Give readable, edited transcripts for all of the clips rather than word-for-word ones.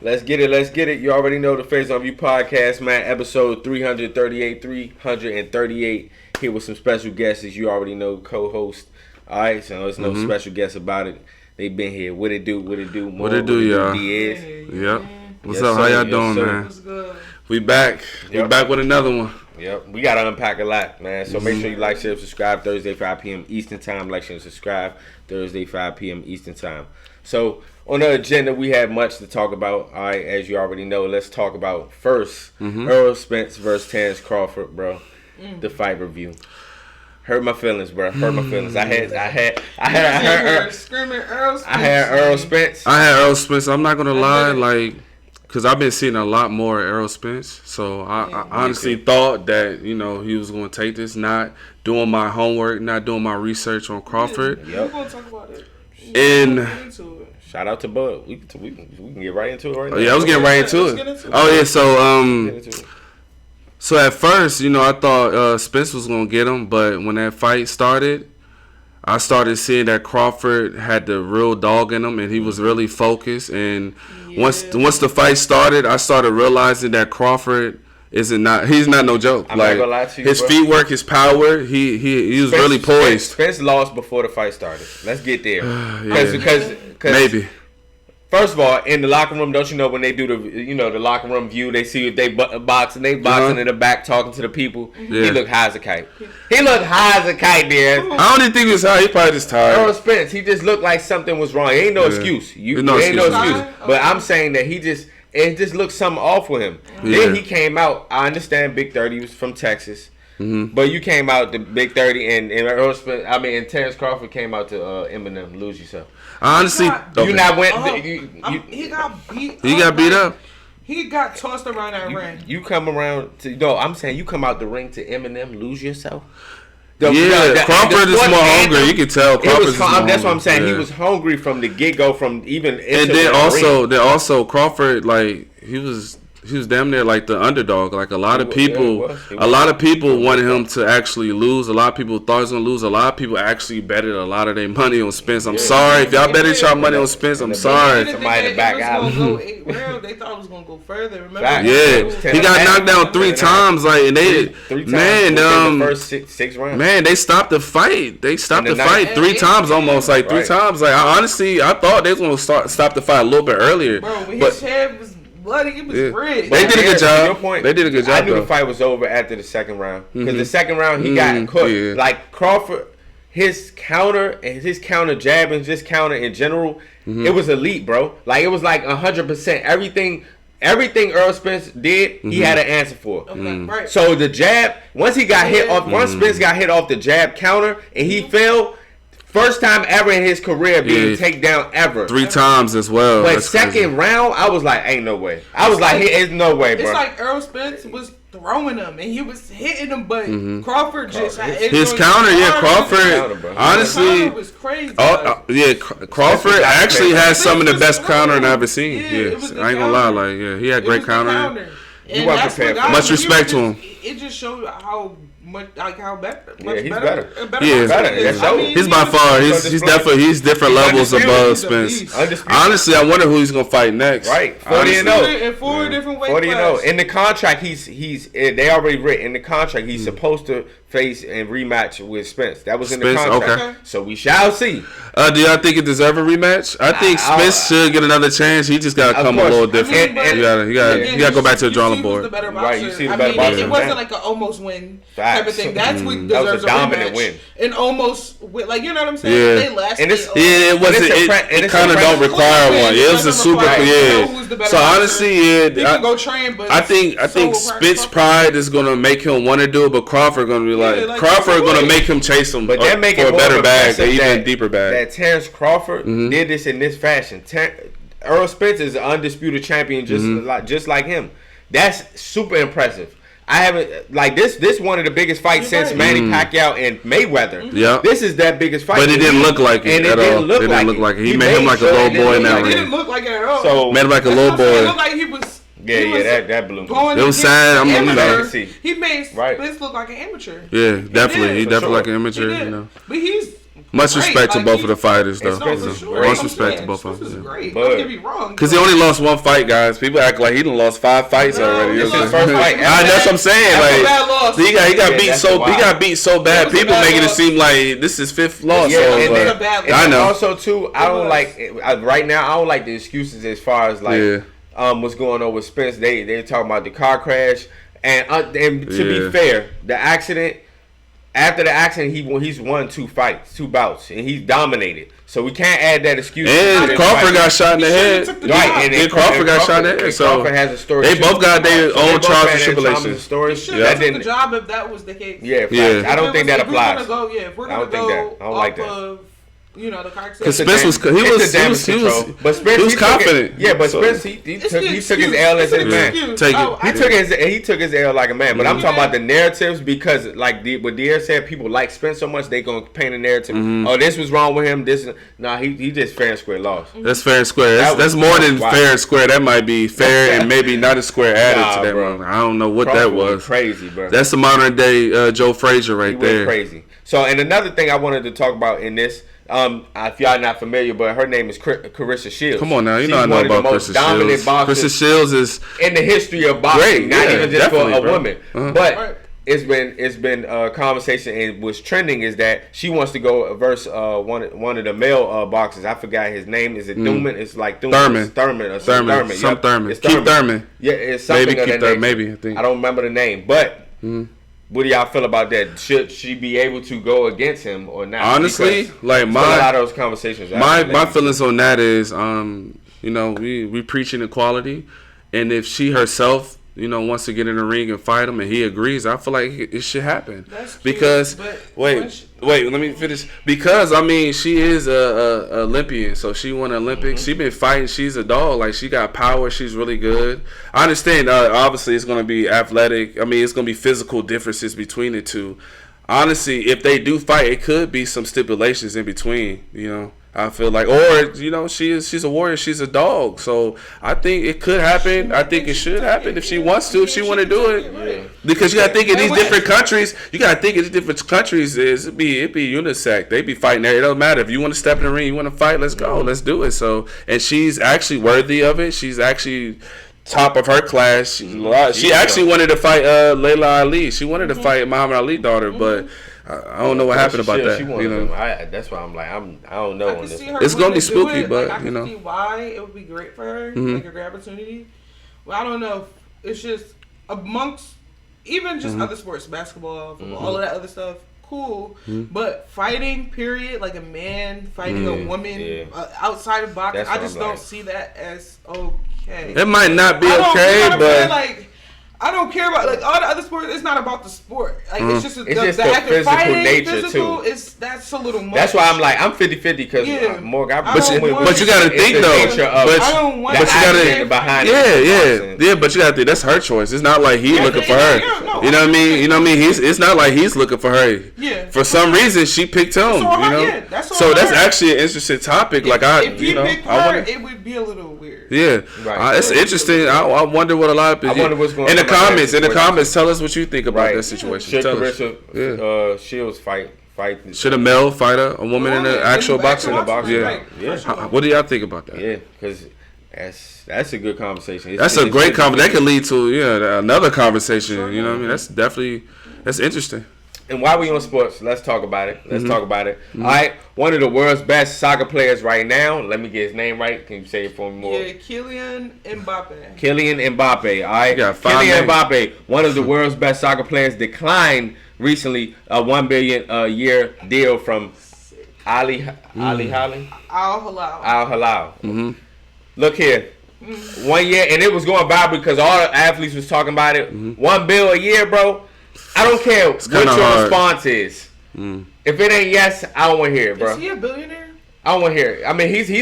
Let's get it. You already know the Faison View podcast, man. Episode 338. Here with some special guests, as you already know, co-host. All right, so there's no special guests about it. They been here. What it do? What it do, y'all? Yep. What's up? How y'all doing, man? What's good? We back. We back with another one. Yep. We got to unpack a lot, man. So make sure you like, share, subscribe. Thursday, 5 p.m. Eastern Time. Like, share, and subscribe. Thursday, 5 p.m. Eastern Time. So on the agenda, we have much to talk about. All right, as you already know, let's talk about first Errol Spence versus Terrance Crawford, bro. The fight review. Hurt my feelings, bro. I had Errol Spence. I had Errol Spence. I'm not gonna lie, cause I've been seeing a lot more Errol Spence. So I honestly thought that he was gonna take this, not doing my homework, not doing my research on Crawford. We're gonna talk about it. And shout out to Bud. We can get right into it right now. Oh yeah, I was getting right into it. Oh yeah, so at first, I thought Spence was gonna get him, but when that fight started, I started seeing that Crawford had the real dog in him, and he was really focused. And once the fight started, I started realizing that Crawford he's not no joke. I'm not gonna lie to you, his feet work, his power, he was really poised. Spence lost before the fight started. Let's get there. Because maybe. First of all, in the locker room, don't you know when they do the locker room view, they see if they boxing, in the back talking to the people. Yeah. He looked high as a kite. There. I don't even think he was high. He probably just tired. Errol Spence, he just looked like something was wrong. It ain't no excuse. Ain't no excuse. But I'm saying that it just looked something off with him. Yeah. Then he came out. I understand Big 30 was from Texas. Mm-hmm. But you came out the Big 30 and Errol Spence, and Terrance Crawford came out to Eminem, Lose Yourself. Honestly, he got beat. He got beat up. He got tossed around that ring. You come around to I'm saying you come out the ring to Eminem, Lose Yourself. Crawford is more hungry. You can tell Crawford is more hungry. That's what I'm saying. Yeah. He was hungry from the get-go, from even into and then also Crawford, he was damn near like the underdog. Like a lot of people wanted him to actually lose. A lot of people thought he was gonna lose. A lot of people actually betted a lot of their money on Spence. I'm sorry if y'all betted y'all money on Spence. I'm sorry. Somebody to back out. They thought it was gonna go further. Remember? Yeah, he got knocked down 3 times. The first six rounds. Man, they stopped the fight. They stopped the fight 3 times almost. 3 times. I thought they was gonna stop the fight a little bit earlier. Bro, his head was bloody. It was red. They did a good job. They did a good job. I knew the fight was over after the second round because the second round he got cooked. Yeah. Like Crawford, his counter and his counter jab and his counter in general, it was elite, bro. Like it was like 100%. Everything Errol Spence did, he had an answer for. Okay, right. So the jab, once Spence got hit off the jab counter and he fell. First time ever in his career being taken down ever. 3 times as well. But second round, I was like, ain't no way. I was like, there's no way, bro. It's like Errol Spence was throwing him and he was hitting him, but Crawford just his counter. Crawford. Honestly, was crazy. Crawford actually has some of the best counter I've ever seen. I ain't gonna lie, he had great counter. You weren't prepared. Much respect to him. It just showed how much better. He's better. He's by far. He's different levels above Spence. Honestly, I wonder who he's gonna fight next. Right, 40-0 in 4 different weight 40-0 in the contract. They already written in the contract. He's supposed to face and rematch with Spence. That was in the contract. Okay. So we shall see. Do y'all think it deserves a rematch? I think Spence should get another chance. He just gotta come a little different. He gotta go back to the drawing board. Right, you see the better boxer. It wasn't like an almost win type of thing. That's what deserves a dominant win. And almost you know what I'm saying? Yeah. They lasted. It kind of don't require one. It was a super So honestly, he can go train, but I think Spence pride is gonna make him want to do it, but Crawford gonna be Crawford gonna make him chase him, but they're making for a better bag, an even deeper bag. That Terrance Crawford did this in this fashion. Errol Spence is an undisputed champion, just like him. That's super impressive. I haven't this one of the biggest fights since Manny Pacquiao and Mayweather. Yeah, this is that biggest fight. But it didn't look like it at all. It didn't look like it. He made him like a little boy in that ring. It didn't look like it at all. So made him like a little boy. It looked like he was. That blew me. It was sad. He made Spence look like an amateur. Yeah, definitely. He definitely like an amateur. But he's Much respect to both of the fighters, though. Much respect to both of them. Great. Don't get me wrong. Because he only lost one fight, guys. People act like he done lost 5 fights already. This is his first fight. That's what I'm saying. Like he got beat so bad. People making it seem like this is 5th loss. Yeah, I know. Also, too, I don't like right now. I don't like the excuses as far as like what's going on with Spence. They talking about the car crash and to be fair, the accident. After the accident, he's won 2 bouts, and he's dominated. So we can't add that excuse. And Crawford got shot in the head. Right, and Crawford got shot in the head. So Crawford has a story. They both got their own trials and tribulations. They should have took the job if that was the case. Yeah. I don't think that applies. If we're gonna go off of the car accident. Because Spence was confident. But Spence he took his L as a man. He took his L like a man. But I'm talking about the narratives because like what Deere said, people like Spence so much they gonna paint a narrative. Oh, this was wrong with him. He just fair and square lost. That's fair and square. That's more than fair and square. That might be fair and maybe not a square added to that one. I don't know what that was. Crazy, bro. That's the modern day Joe Frazier right there. Crazy. So and another thing I wanted to talk about in this. If y'all not familiar, but her name is Claressa Shields. Come on now, I know about Claressa Shields. Claressa Shields is in the history of boxing, not even just for a woman. But it's been a conversation and what's trending is that she wants to go versus one of the male boxers. I forgot his name. Is it Thurman? It's like Thurman. Thurman. It's Thurman. Keep Thurman. Yeah, it's something maybe of that nature. Maybe I think. I don't remember the name, but. What do y'all feel about that? Should she be able to go against him or not? Honestly, because like a lot of those conversations. My feelings on that is, we preaching equality, and if she herself, wants to get in the ring and fight him, and he agrees, I feel like it should happen. That's true, because wait, let me finish. Because she is a Olympian, so she won Olympics. She been fighting. She's a dog. Like she got power. She's really good. I understand. Obviously, it's gonna be athletic. It's gonna be physical differences between the two. Honestly, if they do fight, it could be some stipulations in between. I feel like, or she's a warrior, she's a dog. So I think it could happen. I think it should happen if she wants to, if she want to do it. Because you got to think in these different countries. It'd be unisex. They be fighting there. It don't matter if you want to step in the ring, you want to fight. Let's go. Let's do it. So and she's actually worthy of it. She's actually top of her class. She actually wanted to fight Layla Ali. She wanted to fight Muhammad Ali's daughter, but. I don't know what happened about that. That's why I'm like I don't know. It's gonna be spooky, but I can see why it would be great for her, like a great opportunity. Well, I don't know. It's just amongst even just other sports, basketball, football, all of that other stuff. Cool, but fighting, period, like a man fighting a woman outside of boxing, I just don't see that as okay. It might not be okay, but I don't care about like all the other sports. It's not about the sport. Like it's just the act of fighting, nature too. That's a little much. That's why I'm like I'm 50-50 because more guy. But you gotta think though. I don't want behind. Yeah. But you gotta think that's her choice. It's not like he's looking for her. You know what I mean? It's not like he's looking for her. Yeah. For some reason she picked him. So that's actually an interesting topic. Like if he picked her, it would be a little weird. Yeah. It's interesting. I wonder what a lot of people. I wonder what's going on. In the comments, tell us what you think about that situation. Should Claressa Shields fight? Should a male fight a woman in the actual boxing? Yeah. What do y'all think about that? Yeah, because that's a good conversation. That's a great conversation. That could lead to another conversation. You know what I mean? That's interesting. And while we on sports, let's talk about it. All right, one of the world's best soccer players right now. Let me get his name right. Can you say it for me more? Yeah, Kylian Mbappe. Kylian Mbappe. All right, Kylian Mbappe, one of the world's best soccer players, declined recently a $1 billion a year deal from Al-Hilal. Al-Hilal. Look here. 1 year, and it was going by because all the athletes was talking about it. $1 billion a year, bro. I don't care what your response is. If it ain't yes, I don't want to hear it, bro. Is he a billionaire? I don't want to hear it. I mean, he's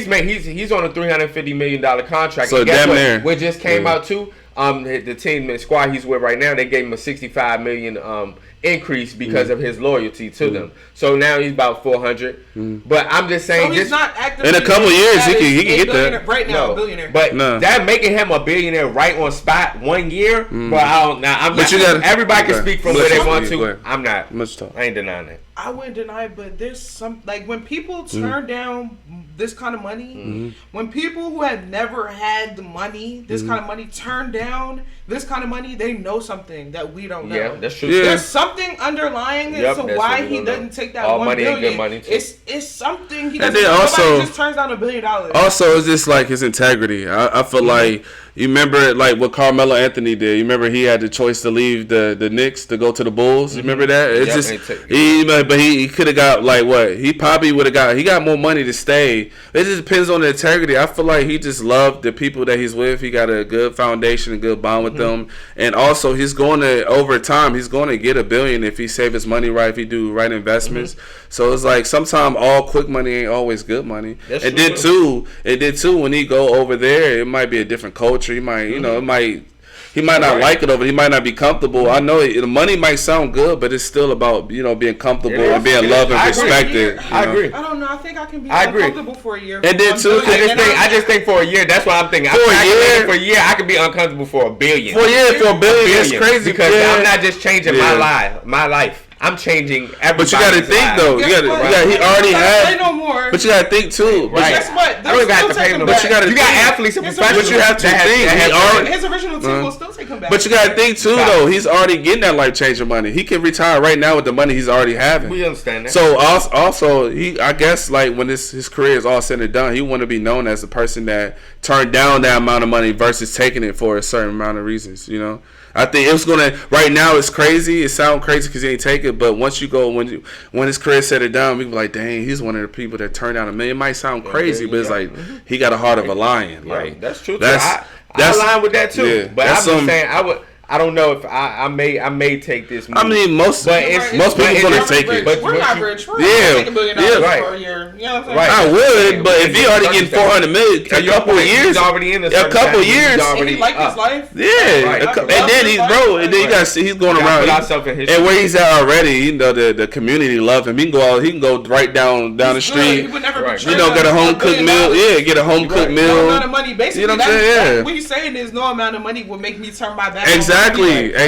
on a $350 million contract. So damn near. What just came out too? The team and squad he's with right now, they gave him a $65 million increase because of his loyalty to them. So now he's about 400. But I'm just saying, so he's not actively in a couple years he can get that. Right now, a billionaire. But that making him a billionaire right on spot 1 year. But I'm not. Everybody can speak from where they want to. I'm not. I ain't denying that. I wouldn't deny it, but there's some like when people turn down this kind of money, when people who have never had the money, this kind of money, turn down this kind of money, they know something that we don't know. Yeah, that's true. Yeah. There's something underlying it to why he doesn't take that all 1 money billion. Ain't good money too. It's something he And doesn't. then also, nobody just turns down $1 billion. Also, it's just like his integrity. I feel like you remember like what Carmelo Anthony did. You remember he had the choice to leave the Knicks to go to the Bulls. You remember that? It's just he could have got like what he probably would have got. He got more money to stay. It just depends on the integrity. I feel like he just loved the people that he's with. He got a good foundation, a good bond with them, and also he's going to over time he's going to get $1 billion if he save his money right, if he do right investments. So it's like sometimes all quick money ain't always good money. It did too when he go over there. It might be a different culture. He might he might not like it over. He might not be comfortable. I know the money might sound good, but it's still about being comfortable and being loved and respected. I agree. I don't know. I think I can be uncomfortable for a year. And then too, I just think for a year. That's what I'm thinking. For a year, I could be uncomfortable for $1 billion. For $1 billion, it's crazy because I'm not just changing my life. I'm changing everything. But you got to think though. He already had. No more. But you got to think too. Right. Guess what? I don't got to pay them. But you got athletes and professionals. But you have to think. His original team will still take him back. But you got to think too though. He's already getting that life changing money. He can retire right now with the money he's already having. We understand that. So also I guess like when his career is all said and done, he want to be known as the person that turned down that amount of money versus taking it for a certain amount of reasons. I think it's gonna. Right now, it's crazy. It sounds crazy because he ain't take it. But once you go, when his career set it down, people like, dang, he's one of the people that turned down $1 million. It might sound crazy, but it's like he got a heart of a lion. Like that's true. I align with that too. Yeah, but I'm just saying, I don't know if I may take this move. I mean, most people gonna take it. But we're not rich. We're not taking $1 billion for a year. You know what I'm saying? Right. I would, but if he already getting $400 million, a couple of years, a couple of years, and he like his life. Yeah, and then he's going around, and where he's at already, the community love him. He can go right down the street. He would never get a home cooked meal. Yeah, get a home cooked meal. No amount of money, basically. You know what I'm saying? What he's saying is no amount of money will make me turn my back. Exactly. I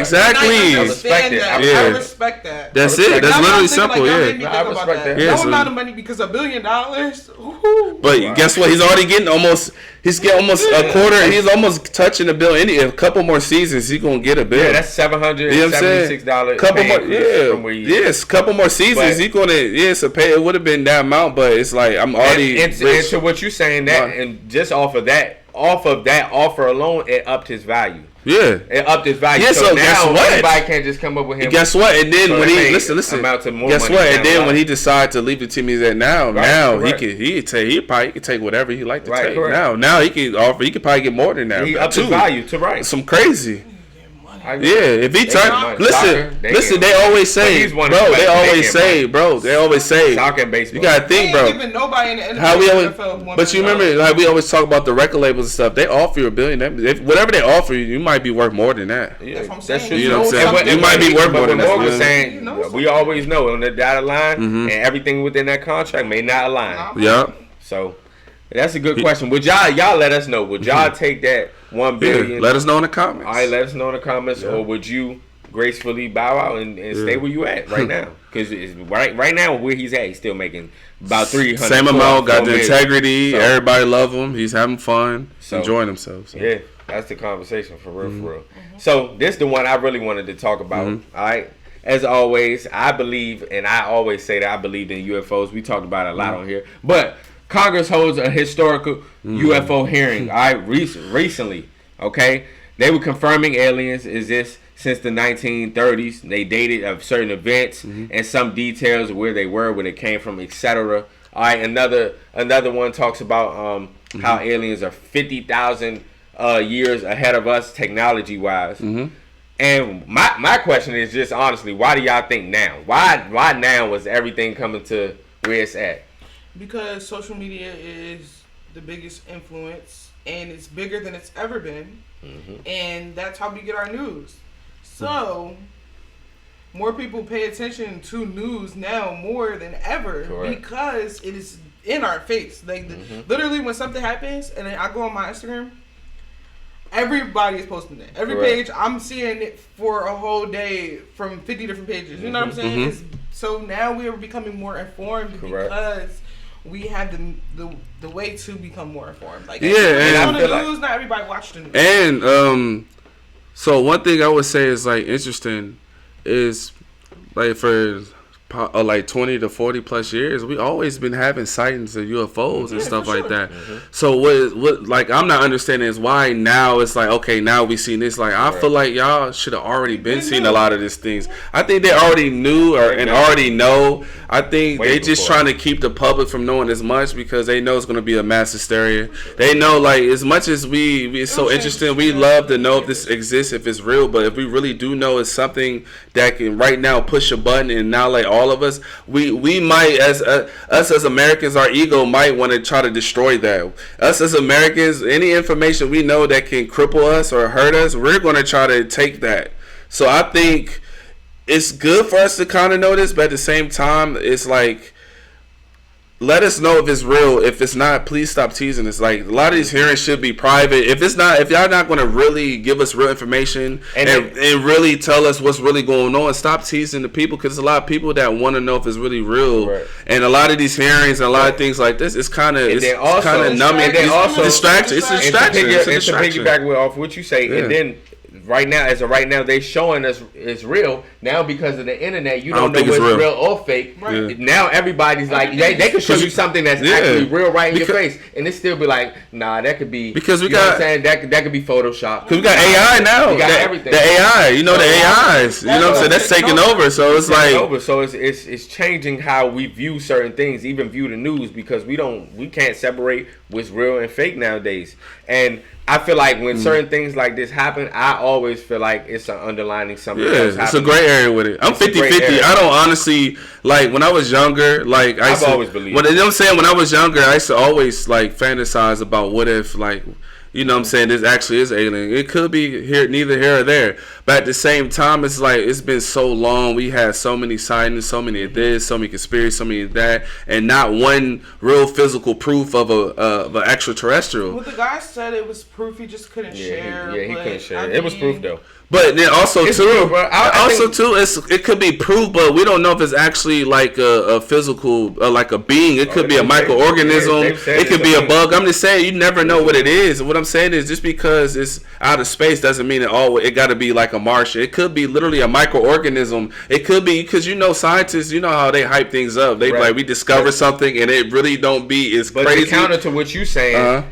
respect that. That's it. That's literally simple. I respect that. No amount of money because $1 billion. But guess what? He's already getting almost. He's getting almost a quarter. He's almost touching $1 billion. A couple more seasons, he's gonna get $1 billion. Yeah, that's $776. Couple more. Yes, couple more seasons. He's gonna. Yes, it would have been that amount, but it's like I'm already. And to what you're saying, that and just off of that offer alone, it upped his value. Yeah, it upped his value. Yeah, so now guess what? Everybody can't just come up with him. Guess what? And then when he listen. Guess what? And then when he decides to leave the team he's at now he can take whatever he like to take. Correct. Now he can offer. He could probably get more than that. He upped his value to some crazy. Yeah, if he turn, listen. They always say, They always say, soccer and baseball. You gotta think, bro. Even nobody in the NFL but you remember, like we always talk about the record labels and stuff. They offer you $1 billion. Whatever they offer you, you might be worth more than that. Yeah, that's what I'm saying. You know what I'm saying? You might be worth more than that. Morgan's saying, we always know on the dotted line, and everything within that contract may not align. Yeah. So that's a good question. Would y'all let us know? Would y'all take that $1 billion? Yeah, let us know in the comments. All right, let us know in the comments, or would you gracefully bow out and stay where you at right now? Because right now where he's at, he's still making about $300. Same amount, got the integrity. So, everybody love him. He's having fun, enjoying himself. So. Yeah, that's the conversation for real. So this is the one I really wanted to talk about. All right. As always, I believe, and I always say that I believe in UFOs. We talked about it a lot on here, but Congress holds a historical UFO hearing. All right, recently, okay, they were confirming aliens exist since the 1930s. They dated of certain events and some details of where they were, where they came from, etc. All right, another one talks about how aliens are 50,000 years ahead of us technology wise. And my question is just honestly, why do y'all think now? Why now was everything coming to where it's at? Because social media is the biggest influence, and it's bigger than it's ever been, and that's how we get our news. So, more people pay attention to news now more than ever. Correct. Because it is in our face. Like literally, when something happens, and then I go on my Instagram, everybody is posting it. Every page, I'm seeing it for a whole day from 50 different pages. You know what I'm saying? So now we are becoming more informed because we have the way to become more informed. Like, and on the news, not everybody watched the news. And so one thing I would say is like interesting is like for like 20 to 40 plus years, we always been having sightings of UFOs and stuff like that. So what like I'm not understanding is why now it's like, okay, now we seen this. Like I feel like y'all should have already been seeing a lot of these things. I think they already knew and already know. I think they just trying to keep the public from knowing as much because they know it's going to be a mass hysteria. They know like as much as we it's so interesting, we love to know if this exists, if it's real, but if we really do know it's something that can right now push a button and now like all of us, we might us as Americans, our ego might want to try to destroy that. Us as Americans, any information we know that can cripple us or hurt us, we're going to try to take that. So I think it's good for us to kind of know this, but at the same time, it's like, let us know if it's real. If it's not, please stop teasing us. Like a lot of these hearings should be private. If it's not, if y'all not going to really give us real information and really tell us what's really going on, stop teasing the people because there's a lot of people that want to know if it's really real. And a lot of these hearings and a lot of things like this, it's kind of numbing. And then also distraction. It's a distraction. It's to piggyback off what you say, and then. Right now, they showing us it's real. Now because of the internet, you don't know what's real or fake. Now everybody's like, they can show you something that's actually real right in your face, and it still be like, nah, that could be because we got. Know what I'm saying? That could be Photoshop. Because we got AI now. We got everything. The AI, the AIs. You know what I'm saying? That's taking over. So it's like So it's changing how we view certain things, even view the news, because we can't separate what's real and fake nowadays. And I feel like when certain things like this happen, I always feel like it's an underlining something else happening. It's a gray area with it. I'm 50-50. I don't honestly, like, when I was younger, like, I've always believed. You know what I'm saying? When I was younger, I used to always, like, fantasize about what if, like, you know what I'm saying, this actually is alien. It could be neither here or there. But at the same time, it's like, it's been so long. We had so many sightings, so many of this, so many conspiracies, so many of that, and not one real physical proof of an extraterrestrial. Well, the guy said it was proof, he just couldn't share. Yeah, he couldn't share. It was proof, though. But then also it could be proof, but we don't know if it's actually like a physical, like a being. It could be a microorganism. It could be a bug. I'm just saying, you never know what it is. What I'm saying is, just because it's out of space doesn't mean it got to be like a Martian. It could be literally a microorganism. It could be because scientists, you know how they hype things up. They like we discover something and it really don't be as crazy. But counter to what you saying.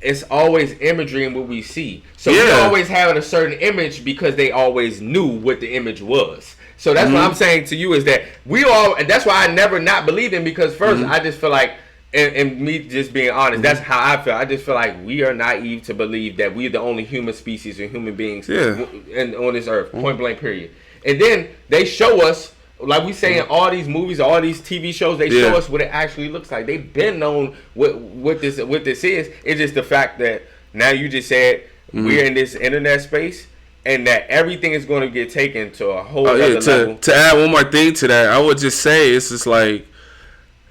It's always imagery in what we see. So we always have a certain image because they always knew what the image was. So that's what I'm saying to you is that and that's why I never not believed in, because first I just feel like, and me just being honest, that's how I feel. I just feel like we are naive to believe that we're the only human species or human beings on this earth, point blank period. And then they show us, like we say in all these movies, all these TV shows, they show us what it actually looks like. They've been known what this is. It's just the fact that now you just said we're in this internet space and that everything is going to get taken to a whole other level. To add one more thing to that, I would just say it's just like,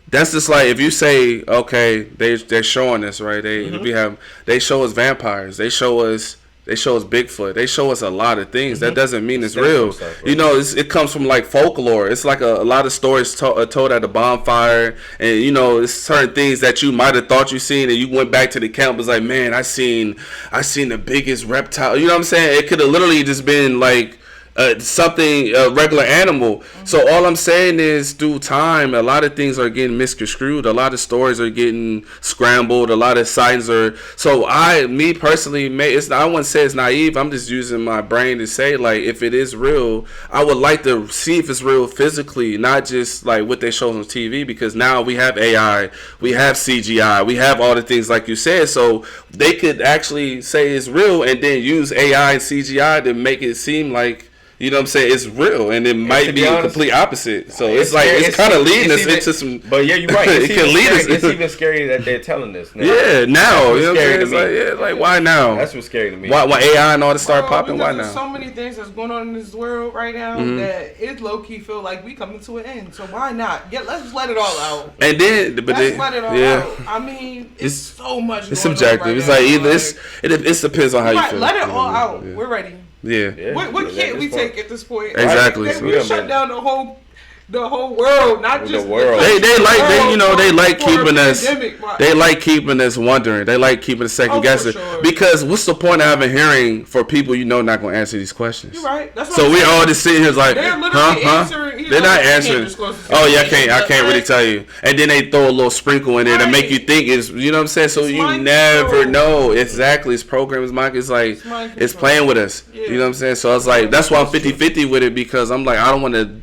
that's just like if you say, okay, they're showing us, right? They show us vampires. They show us Bigfoot. They show us a lot of things. That doesn't mean it's real. You know, it comes from like folklore. It's like a lot of stories told at a bonfire, and it's certain things that you might have thought you seen, and you went back to the camp. Was like, man, I seen the biggest reptile. You know what I'm saying? It could have literally just been like something, a regular animal. So all I'm saying is, through time, a lot of things are getting misconstrued. A lot of stories are getting scrambled. A lot of signs are. So me personally, I wouldn't say it's naive. I'm just using my brain to say, like, if it is real, I would like to see if it's real physically, not just like what they show on TV. Because now we have AI, we have CGI, we have all the things like you said. So they could actually say it's real and then use AI and CGI to make it seem like you know what I'm saying, it's real, and it might be a complete opposite. So it's like it's kind of leading us into some. But yeah, you're right. It can lead us. It's even scary that they're telling this now. Yeah, now you know what I'm saying. It's Like why now? That's what's scary to me. Why AI and all this start popping? Why now? There's so many things that's going on in this world right now that it low key feel like we coming to an end. So why not? Let's just let it all out. And then, let's let it all out. I mean, it's so much. It's subjective. Right it's now. Like either it depends on how you feel. Let it all out. Yeah. We're ready. Yeah. What can't we take at this point? Exactly. Like, we shut down the whole world, not just the world. They like keeping us. They like keeping us wondering. They like keeping us second guessing. Sure. Because what's the point of having hearing for people not going to answer these questions? You're right. That's so we all just sitting here like, They're not answering. Oh yeah, I can't really tell you. And then they throw a little sprinkle in there to make you think it's, you know what I'm saying. So you never know exactly. It's programmed. It's like it's playing with us. Yeah. You know what I'm saying. So it's like that's why I'm 50-50 with it, because I'm like I don't want to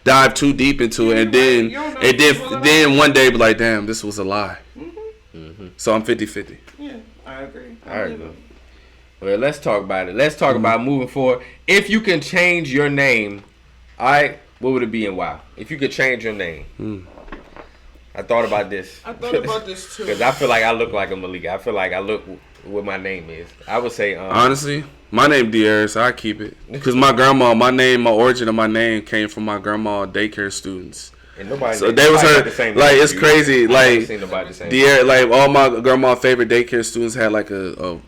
dive too deep into it, and then one day be like, damn, this was a lie. So I'm 50-50. Yeah, I agree. All right, well, let's talk about it. Let's talk about moving forward. If you can change your name, what would it be and why? If you could change your name. I thought about this. I thought about this too. Because I feel like I look like a Malik. I feel like I look what my name is. I would say honestly, my name De'Aris, I keep it. Because my origin of my name came from my grandma daycare students. And nobody. So they was her. Like it's crazy. Like De'Aris, like all my grandma's favorite daycare students had like a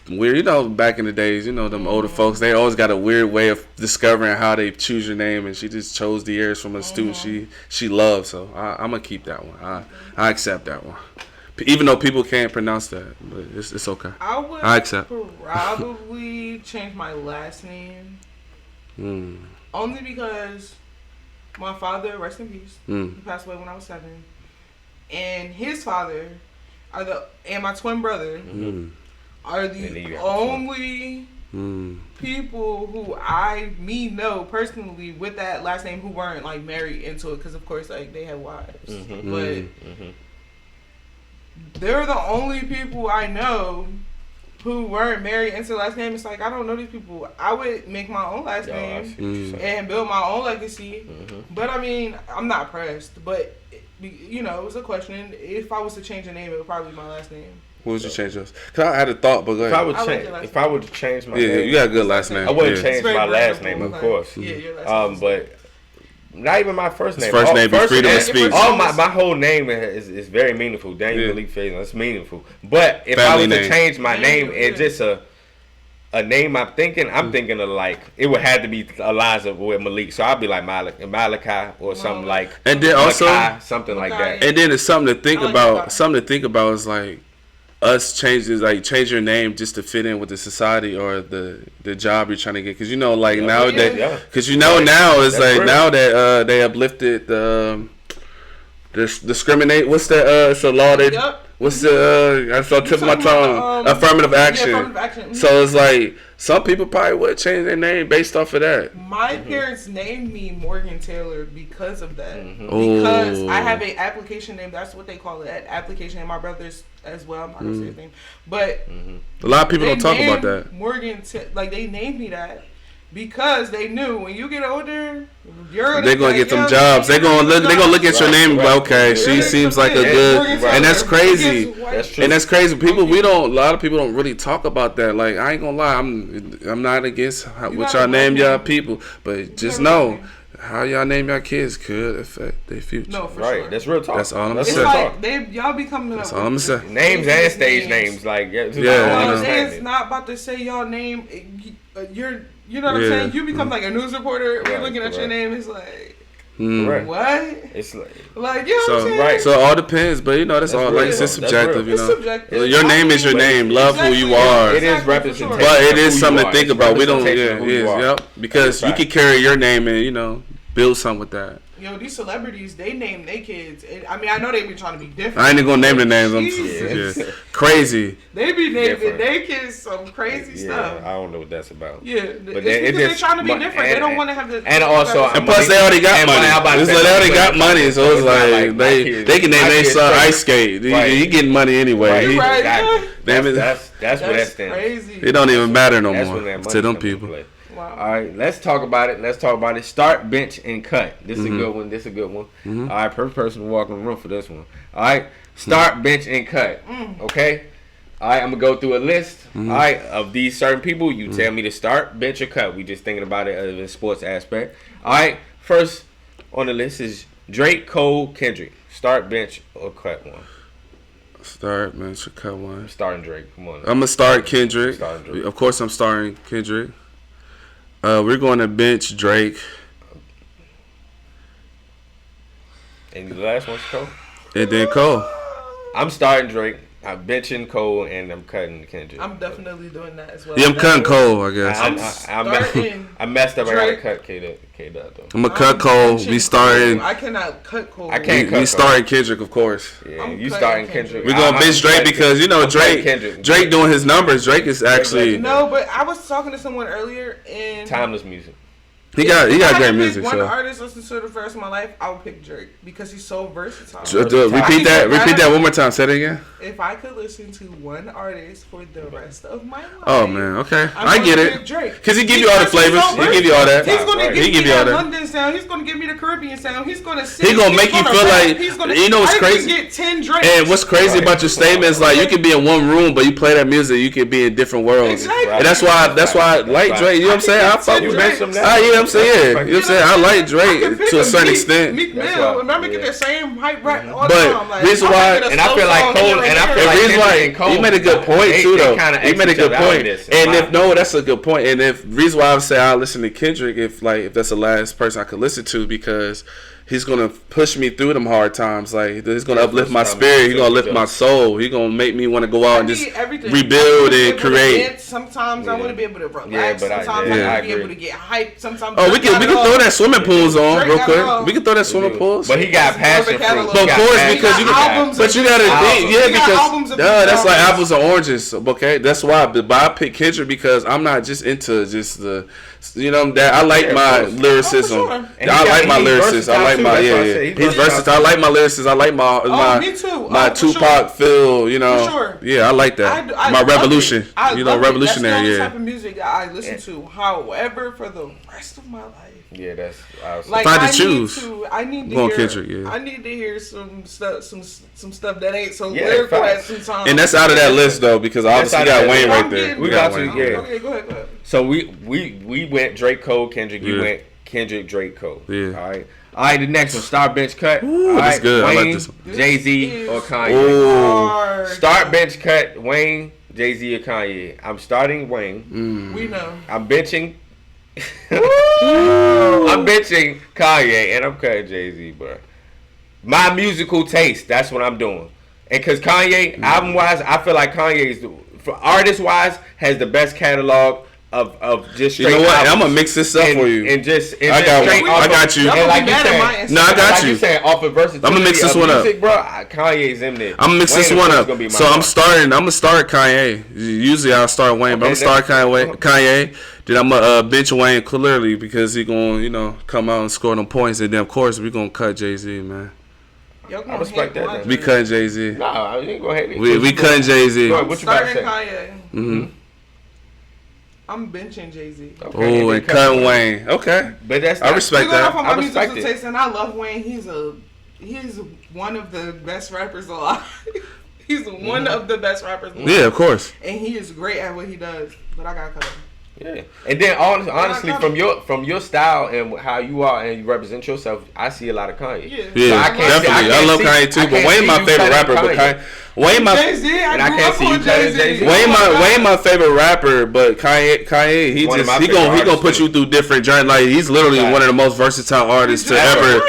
weird. Back in the days, them older folks, they always got a weird way of discovering how they choose your name, and she just chose De'Aris from a student she loved. So I'm gonna keep that one. I accept that one. Even though people can't pronounce that, but it's okay. I accept. Probably change my last name. Only because my father, rest in peace, he passed away when I was 7, and his father and my twin brother are the only people who I know personally with that last name who weren't like married into it, because of course like they had wives, but. They're the only people I know who weren't married into the last name. It's like, I don't know these people. I would make my own last name and build my own legacy. But I mean, I'm not pressed. But, it was a question. If I was to change a name, it would probably be my last name. What would you change yours? Cause I had a thought, but go ahead. If I were to change my name. You got a good last name. I wouldn't change my last name, of course. Yeah, your last name. But not even my first name. First name is freedom of speech. My whole name is very meaningful. Daniel Malik Faison. It's meaningful. But if I was to change my name, it's just a name I'm thinking of like, it would have to be Eliza with Malik. So I'd be like Malachi or something like. And then also something like that. And then it's something to think about. Something to think about is like us change your name just to fit in with the society or the job you're trying to get, because nowadays, because now it's like real. Now that they uplifted the discriminate. What's the it's a law that what's the I saw tip of my tongue affirmative action. Yeah, affirmative action. So it's like some people probably would change their name based off of that. My parents named me Morgan Taylor because of that. Because I have an application name. That's what they call it, application name. My brother's as well. I'm not gonna say his name, but a lot of people don't talk about that. They named me that because they knew when you get older, they're gonna get some jobs. They're gonna look at your name and be like, okay, she seems like a good, and that's crazy. That's true. And that's crazy. A lot of people don't really talk about that. Like, I ain't gonna lie, I'm not against what y'all name y'all people, but just know how y'all name y'all kids could affect their future. No, for sure. That's real talk. That's all I'm saying. saying. It's like y'all be coming up with names and stage names. Like, it's not about to say y'all name. You know what I'm saying? You become like a news reporter. We're looking at your name. It's like, what? It's like you know what I'm saying? So it all depends, but that's all. Like it's subjective. It's subjective. Your name is your name. Love who you are. It is representation, but it is something to think about. We don't. Because you can carry your name and build something with that. These celebrities, they name their kids. I mean, I know they be trying to be different. I ain't even gonna name the names. I'm crazy. They be naming their kids some crazy stuff. I don't know what that's about. Yeah, but they're trying to be different. They don't want to have the. And also, plus they already got money. They already got money, so it's like they can name their son Ice Skate. He getting money anyway. That's what that stands. Crazy. It don't even matter no more to them people. Wow. All right, let's talk about it. Start, bench, and cut. This is a good one. All right, perfect person to walk in the room for this one. All right, start, bench, and cut. Okay. All right, I'm gonna go through a list. All right, of these certain people. You tell me to start, bench, or cut. We just thinking about it in the sports aspect. All right, first on the list is Drake, Cole, Kendrick. Start, bench, or cut one. Start, bench, or cut one. I'm starting Drake. Come on. I'm gonna start Kendrick. Of course, I'm starting Kendrick. We're going to bench Drake. And the last one's Cole. And then Cole. I'm starting Drake. I'm benching Cole and I'm cutting Kendrick. I'm definitely doing that as well. Yeah, I'm cutting Cole, I guess. I messed up. I gotta cut K Dot though. I'm gonna cut Cole. We starting. I cannot cut Cole. I can't cut. We starting Kendrick, of course. Yeah, you starting Kendrick. We're gonna bench Drake because you know Drake doing his numbers. Drake is actually no, but I was talking to someone earlier and timeless music. He got great music. One so. artist listen to the first of my life, I would pick Drake because he's so versatile. Repeat that one more time. Say it again. If I could listen to one artist for the rest of my life, oh man, okay, I get it. Drake, because he give you all the flavors. He give you all that. He's gonna give me that London sound. He's gonna give me the Caribbean sound. He's gonna sing. He's gonna make you feel like you know what's crazy. Get 10 Drakes. And what's crazy about your statement is like you can be in one room, but you play that music, you can be in different worlds. Exactly. And that's why I like Drake. You know what I'm saying? I fuck with Drake. You know what I'm saying? You know what I'm saying? I like Drake to a certain extent. Meek Mill, remember get that same hype right all the time. But reason why, and I feel like Cole, and I feel like reason why he made a good point too, though. He made a good point, and if that's a good point. And if reason why I would say I listen to Kendrick, if that's the last person I could listen to, because he's gonna push me through them hard times. Like he's gonna uplift my spirit. He's gonna lift my soul. He's gonna make me want to go out and just rebuild and create. Sometimes I want to be able to relax. Sometimes I want to be able to get hyped. Sometimes we can throw that swimming pools on real quick. We can throw that swimming pools. But he got passion fruit. But of course, because you got, but you gotta because that's like apples and oranges. Okay, that's why. But I pick Kendrick because I'm not just into just the. You know that I like my lyricism. I like my lyricists. I like my He's versatile. I like my lyricists. I like my Tupac feel. You know. Yeah, I like that. My revolution. You know, revolutionary. That's the type of music that I listen to. However, for the rest of my life. Yeah, that's. Like, if I had to choose, I need to hear. Kendrick, I need to hear some stuff that ain't so lyrical at some time. And that's out of that list though, because obviously you got Wayne right there. We got you. Yeah. Okay, go ahead. So we went Drake, Cole, Kendrick. You went Kendrick, Drake, Cole. Yeah. All right. The next one, star, bench, cut. Ooh, all right, that's good. Wayne, I like this one. Jay-Z, or Kanye. Ooh. Start, bench, cut. Wayne, Jay-Z, or Kanye. I'm starting Wayne. We know. I'm benching. I'm benching Kanye, and I'm cutting Jay-Z, bro. My musical taste. That's what I'm doing. And because Kanye, album-wise, I feel like Kanye's, for artist-wise, has the best catalog of just straight. You know what? Albums. I'm gonna mix this up for you. And just I got you. And like you said, I got you. Saying off of versatility. I'm gonna mix this one music, up, bro. Kanye's in there. I'm gonna mix this one up. So I'm gonna start Kanye. Usually I'll start Wayne, but I'm gonna start Kanye. Then I'm gonna bench Wayne clearly because he gonna come out and score them points. And then of course we gonna cut Jay-Z, man. I respect that. We cutting Jay-Z. Nah, you ain't gonna hate it. We cutting Jay-Z. I'm starting Kanye. Mm-hmm. I'm benching Jay-Z. Okay, and cutting Wayne. Okay, but that's I respect that. I respect it. And I love Wayne. He's one of the best rappers alive. He's one of the best rappers alive. Yeah, of course. And he is great at what he does. But I gotta cut him. Yeah, and then honestly, from your style and how you are and you represent yourself, I see a lot of Kanye. Yeah, so definitely. I love Kanye too, but Wayne my favorite rapper. But Wayne my Jay-Z. I can't see you Jay-Z. Wayne my favorite rapper, but Kanye he gonna put you through different journeys. Like he's literally one of the most versatile artists to ever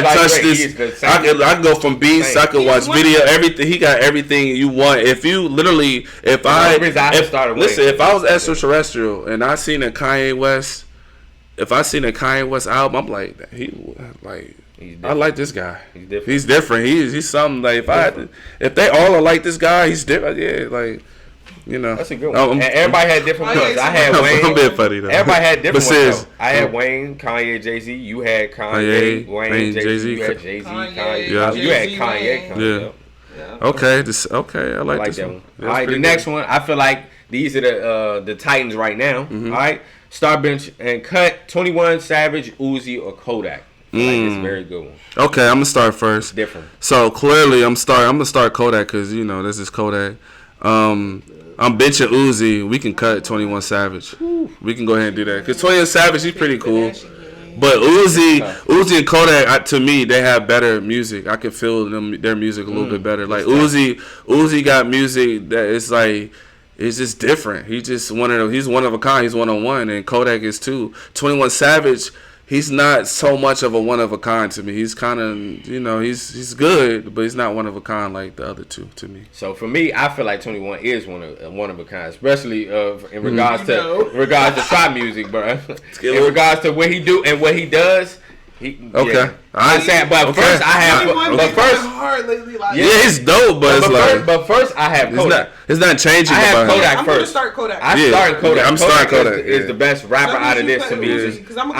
touch this. I can go from beats. I could watch video. Everything he got everything you want. If you literally, if I was extraterrestrial and I seen a Kanye West, album, I'm like I like this guy. He's different. He's something like if they all are like this guy, he's different. Yeah, like you know. That's a good one. And everybody had different ones. I had Wayne. I'm being funny though. Everybody had different ones. I had Wayne, Kanye, Jay-Z. You had Kanye, Wayne, Jay-Z. You had Jay-Z, Kanye. You had Kanye. Yeah. Okay. I like this that one. All right. The next one, I feel like these are the Titans right now. All right. Start bench and cut 21 Savage, Uzi, or Kodak. I feel like it's a very good one. Okay, I'm gonna start first. Different. So clearly, I'm gonna start Kodak because this is Kodak. I'm benching Uzi. We can cut 21 Savage. We can go ahead and do that because 21 Savage, he's pretty cool. But Uzi and Kodak, to me, they have better music. I can feel their music a little bit better. Like Uzi got music that it's like it's just different. He's just he's one of a kind. He's 101, and Kodak is too. 21 Savage, he's not so much of a one of a kind to me. He's kind of he's good, but he's not one of a kind like the other two to me. So for me, I feel like 21 is one of a kind, especially in regards to trap music, bro. In regards to what he do and what he does. Okay. Yeah. I'm saying, but first I have. But first, hard lately, like, yeah, it's dope, but first I have Kodak. It's not changing. I have Kodak I'm first. gonna start Kodak. I'm starting Kodak. I'm starting Kodak. Is the best rapper out of this to me. I'm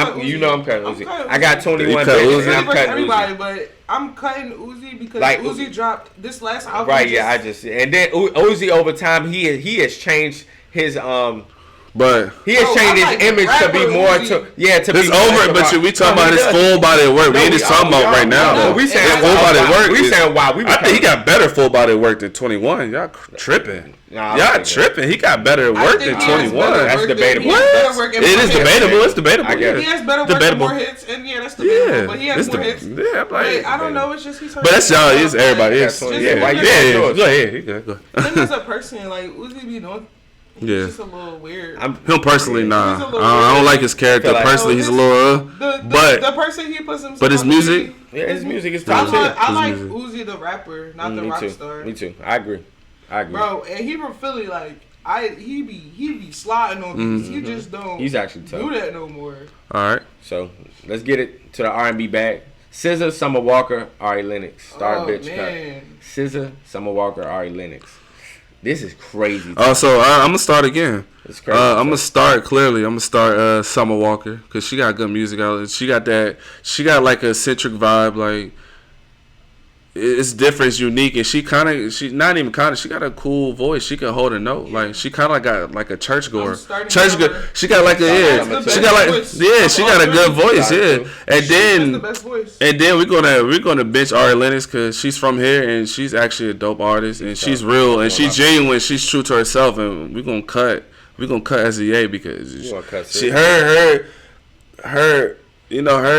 cutting Uzi. I got 21 bitches and I'm cutting everybody, Uzi. But I'm cutting Uzi because Like, Uzi dropped this last album. Right, yeah, and then Uzi over time he has changed his But he has changed his image to be more to be over. But we talking about his full body work. We ain't just talking about right now. We saying full body work. We saying why I think he got better full body work than 21. Y'all tripping. Y'all tripping. He got better work than 21. That's debatable. It is debatable. It's debatable. He has better work and more hits, and that's debatable. But he has more hits. Yeah, I don't know. It's just he's. But that's y'all. It's everybody. Yeah. Go ahead. Go. Him as a person, like Uzi be doing. Yeah. He's just a little weird. Him personally, nah. I don't like his character. Personally, he's a little but the person he puts himself. But his music. Yeah, his music is top tier. I like Uzi the rapper, not the rock star. Me too. I agree. Bro, and he from Philly, like he be sliding on these. You just don't. He's actually tough. Do that no more. All right. So let's get it to the R&B bag. SZA, Summer Walker, Ari Lennox. Star bitch cut. SZA, Summer Walker, Ari Lennox. This is crazy. So I'm gonna start again. It's crazy. I'm gonna start clearly. I'm gonna start Summer Walker because she got good music out. She got like a centric vibe. Like it's different, it's unique, and she got a cool voice. She can hold a note. Like she kind of got like a churchgoer. She got like she got a good voice. Yeah, and then we're gonna bench Ari Lennox because she's from here and she's actually a dope artist and she's real and she's genuine. She's true to herself, and we're gonna cut SZA because she her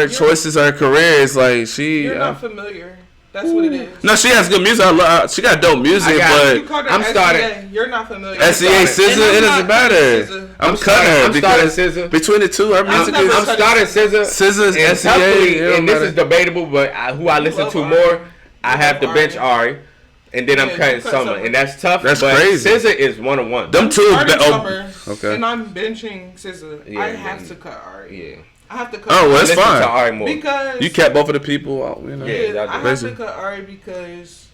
choices, her career is like she. You're not familiar. That's what it is. No, she has good music. She got dope music, but I'm starting. You're not familiar. SZA, SZA, it doesn't matter. I'm cutting her because between the two, her music is. I'm starting SZA. SZA's SZA, and this is debatable, but who I listen to more, I have to bench Ari, and then I'm cutting Summer, and that's tough. That's crazy. SZA is 101. Them two. Okay. And I'm benching SZA. I have to cut Ari. Yeah. I have to cut. Oh, well, that's fine. Because you kept both of the people. Yeah, I have to cut Ari because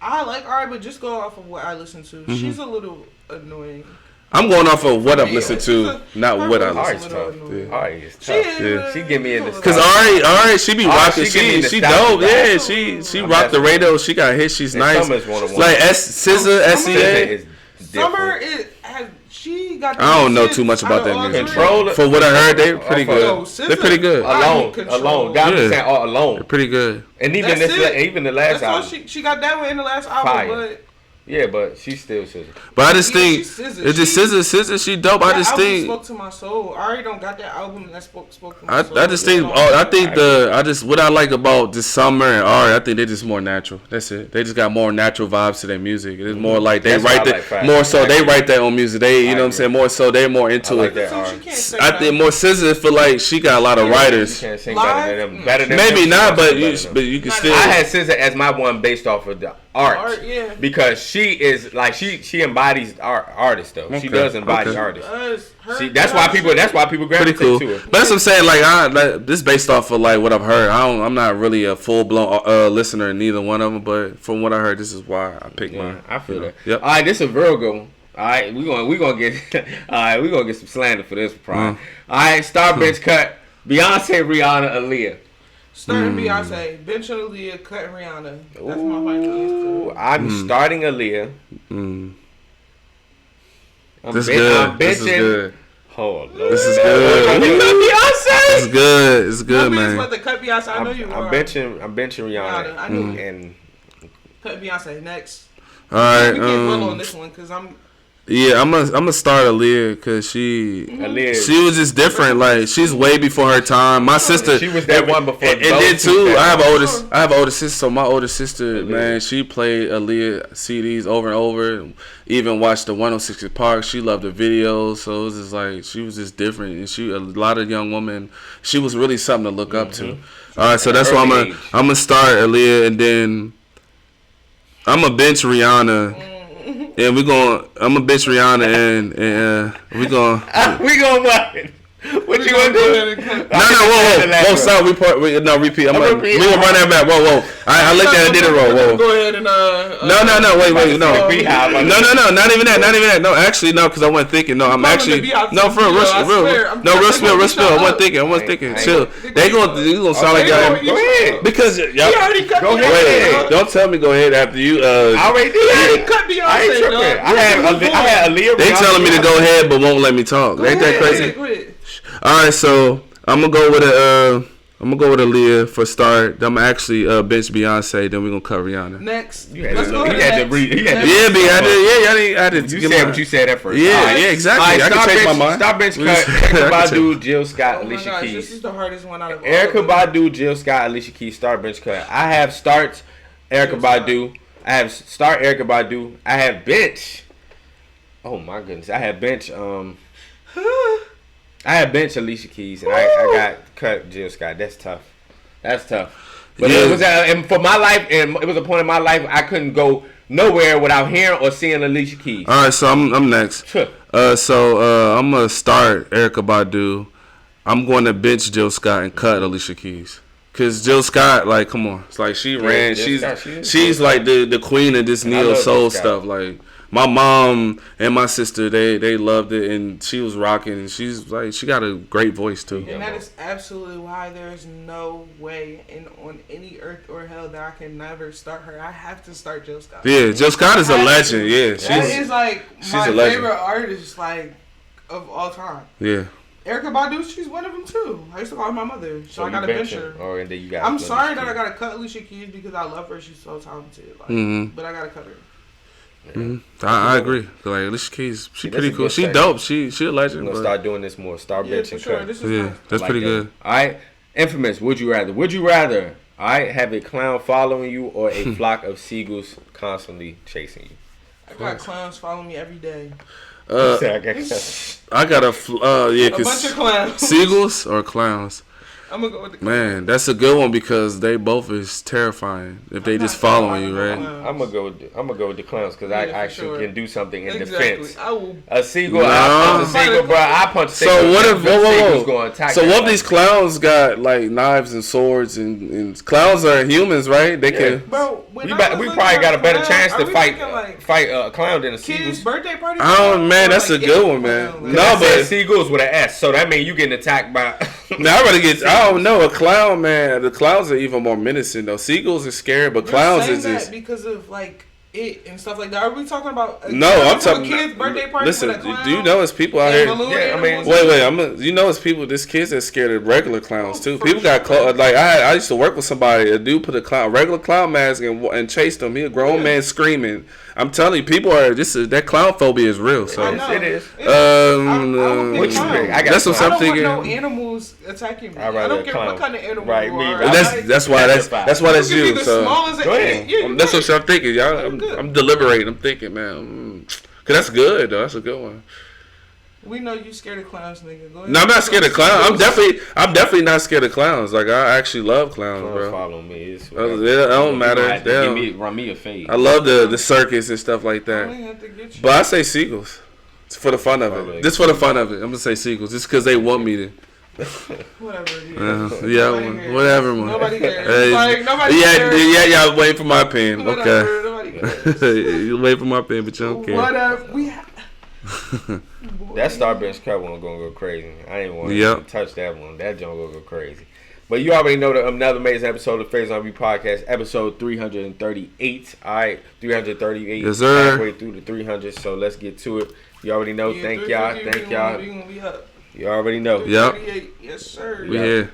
I like Ari, but just go off of what I listen to. Mm-hmm. She's a little annoying. I'm going off of what I've listened to, not what I listen to. Ari is tough. She give me in this. Because Ari, she be rocking. She dope. Yeah, she rocked the radio. She got hits. She's nice. Like SZA, SZA. Summer has. She got. I don't know too much about that music. Control. For what I heard, they're pretty good. They're pretty good. Alone. God, I'm saying all alone. They're pretty good. And even the last album. She got that one in the last album, but. Yeah, but she's still SZA. But I just think it's just SZA. She dope. I just think spoke to my soul. I already don't got that album and that spoke to my soul. I just think what I like about this Summer and Ari, I think they're just more natural. That's it. They just got more natural vibes to their music. It's more like they write they write their own music. They you know what I'm saying, more so they're more into it. I think more SZA feel like she got a lot of writers. You can't sing better than them. Maybe not, but you can still. I had SZA as my one based off of the art, yeah. Because she is like she embodies artists though. Okay. She does embody artists. That's why people gravitate to her. But that's what I'm saying. Like this is based off of like what I've heard. I'm not really a full blown listener in neither one of them, but from what I heard, this is why I picked mine. I feel that. Yep. All right, this is a real good one. All right, we gonna get we gonna get some slander for this, probably. All right, star bench cut: Beyonce, Rihanna, Aaliyah. Starting Beyonce, benching Aaliyah, cutting Rihanna. That's my final answer. I'm starting Aaliyah. This is good. Oh, Lord. This is good. It's good. It's good, man. About to cut Beyonce. I know you were. I'm benching Rihanna. I knew and cut Beyonce next. All right. We can't roll on this one because I'm. Yeah, I'm gonna start Aaliyah because she was just different. Like she's way before her time. My sister, she was that one before. And then too, I have an older sister. So my older sister, man, she played Aaliyah CDs over and over. Even watched the 106 Park. She loved the videos. So it was just like she was just different. And a lot of young women. She was really something to look up to. All right, so that's why I'm gonna start Aaliyah, and then I'm gonna bench Rihanna. And I'm gonna bitch Rihanna and we gonna what? What you gonna do? Whoa, stop. Repeat. We gonna run that back. Whoa. I looked at it, did it wrong. Whoa. Go ahead and No, wait, no. No, not even that. No, actually, no, because I wasn't thinking. No, I'm actually for real spill. I wasn't thinking. Chill. They gonna sound like y'all. Go ahead. Because y'all already cut go ahead. Wait, don't tell me go ahead after you. I already did. He already cut Beyonce. I ain't tripping. I had Aaliyah. They telling me to go ahead, but won't let me talk. Ain't that crazy? Go ahead. All right, so I'm gonna go with Aaliyah for start. I'm gonna actually bench Beyonce. Then we're gonna cut Rihanna. Next, Let's go. I did. You said what you said at first. Yeah, exactly. I can change my mind. Stop bench cut. Erykah Badu, Jill Scott, oh my Alicia gosh, Keys. this is the hardest one out of all. Erykah Badu, Jill Scott, Alicia Keys. Start bench cut. I have start Erykah Badu. I have start Erykah Badu. I have bench. Oh my goodness. I have bench. I had bench Alicia Keys and I got cut Jill Scott. That's tough. But it was and for my life, and it was a point in my life I couldn't go nowhere without hearing or seeing Alicia Keys. All right, so I'm next. I'm gonna start Erykah Badu. I'm going to bench Jill Scott and cut Alicia Keys. Cause Jill Scott, like, come on, it's like she ran. She's like the queen of this neo soul stuff. Like my mom and my sister, they loved it, and she was rocking. And she's like, she got a great voice too. And that is absolutely why there's no way on any earth or hell that I can never start her. I have to start Jill Scott. Yeah, Jill Scott is a legend. Yeah, that is like my favorite artist, like of all time. Yeah. Erykah Badu, she's one of them too. I used to call her my mother, so I gotta bench her. And then you got. I'm sorry that I gotta cut Alicia Keys because I love her. She's so talented, like, but I gotta cut her. Mm-hmm. I agree. Like Alicia Keys, she pretty cool. She dope. She a legend. We're gonna start doing this more. Start benching. Sure. This is nice. That's pretty good. All right, Infamous. Would you rather? All right, have a clown following you or a flock of seagulls constantly chasing you? I got clowns following me every day. I got a bunch of clowns. Seagulls or clowns? I'm gonna go with the clowns. Man, that's a good one because they both is terrifying if they just following you, right? I'm gonna go with the clowns because I actually can do something in defense. I will. A seagull, I punch a seagull, bro. I punch. So what if whoa. So what if these clowns got like knives and swords and clowns are humans, right? They can. Bro, we probably got a better chance to fight a clown than a seagull. Kids' birthday party. Oh man, that's a good one, man. No, but seagulls with an S, so that means you getting attacked by. Now I rather get. I don't know, a clown, man. The clowns are even more menacing though. Seagulls are scary, but clowns is just because of like it and stuff like that. Are we talking about? No, I'm talking kids' birthday party. Listen, do you know it's people out here? Yeah, I mean, wait. You know it's people. There's kids that scared of regular clowns too. People got like I used to work with somebody. A dude put a regular clown mask and chased him. He a grown man screaming. I'm telling you, people are that clown phobia is real. So it is. That's what I'm thinking. I don't want no animals attacking me. I don't care what kind of animal you are. That's why that's you. So go ahead. That's what I'm thinking, y'all. I'm deliberating. I'm thinking, man, cause that's good though. That's a good one. We know you scared of clowns, nigga. Go ahead. No, I'm not scared of clowns. I'm definitely not scared of clowns. Like I actually love clowns, bro. Follow me. It don't matter. Run me a fade. I love the circus and stuff like that. But I say seagulls. It's for the fun of it. Just for the fun of it. I'm gonna say seagulls, just because they want me to. Whatever. Whatever, man. Nobody cares. Nobody cares. Yeah. Y'all wait for my pen. Okay. Nobody cares. You wait for my pen, but you don't care. Whatever. That Starburst cut one gonna go crazy. I ain't want to touch that one. That joint gonna go crazy. But you already know that another amazing episode of Faison Review Podcast, episode 338. All right, 338. Yes, sir. Halfway through the 300, so let's get to it. You already know. Thank y'all. We gonna be up. You already know. Yep. Yes, sir. We here.